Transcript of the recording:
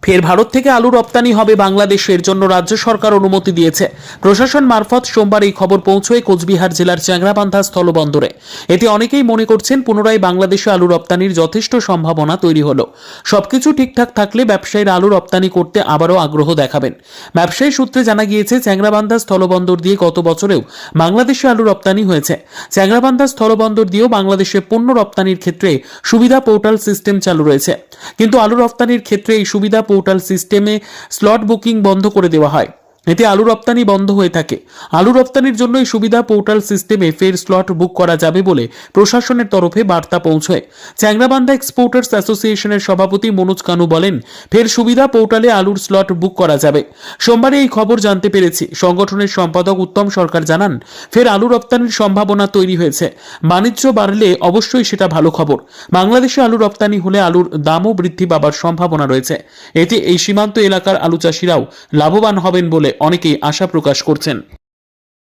ফের ভারত থেকে আলু রপ্তানি হবে বাংলাদেশের জন্য রাজ্য সরকার অনুমতি দিয়েছে। প্রশাসন মারফত সোমবার এই খবর পৌঁছয় কোচবিহার জেলার চ্যাংরাবান্ধা স্থলবন্দরে। এতে অনেকেই মনে করছেন পুনরায় বাংলাদেশে আলু রপ্তানির যথেষ্ট সম্ভাবনা তৈরি হলো। সবকিছু ঠিকঠাক থাকলে ব্যবসায়ীরা আলু রপ্তানি করতে আবারও আগ্রহ দেখাবেন। ব্যবসায়ী সূত্রে জানা গিয়েছে, চ্যাংরাবান্ধা স্থলবন্দর দিয়ে গত বছরেও বাংলাদেশে আলু রপ্তানি হয়েছে। চ্যাংরাবান্ধা স্থলবন্দর দিয়েও বাংলাদেশে পণ্য রপ্তানির ক্ষেত্রে সুবিধা পোর্টাল সিস্টেম চালু রয়েছে, কিন্তু আলু রপ্তানির ক্ষেত্রে এই সুবিধা পোর্টাল সিস্টেমে স্লট বুকিং বন্ধ করে দেওয়া হয়। এতে আলু রপ্তানি বন্ধ হয়ে থাকে। আলু রপ্তানির জন্য এই সুবিধা পোর্টাল সিস্টেমে ফের স্লট বুক করা যাবে বলে প্রশাসনের তরফে বার্তা পৌঁছয়। চ্যাংরাবান্ধা এক্সপোর্টার্স অ্যাসোসিয়েশনের সভাপতি মনোজ কানু বলেন, ফের সুবিধা পোর্টালে আলুর স্লট বুক করা যাবে। সোমবারে এই খবর জানতে পেরেছি। সংগঠনের সম্পাদক উত্তম সরকার জানান, ফের আলু রপ্তানির সম্ভাবনা তৈরি হয়েছে। বাণিজ্য বাড়লে অবশ্যই সেটা ভালো খবর। বাংলাদেশে আলু রপ্তানি হলে আলুর দামও বৃদ্ধি পাবার সম্ভাবনা রয়েছে। এতে এই সীমান্ত এলাকার আলু চাষিরাও লাভবান হবেন বলে অনেকেই আশা প্রকাশ করছেন।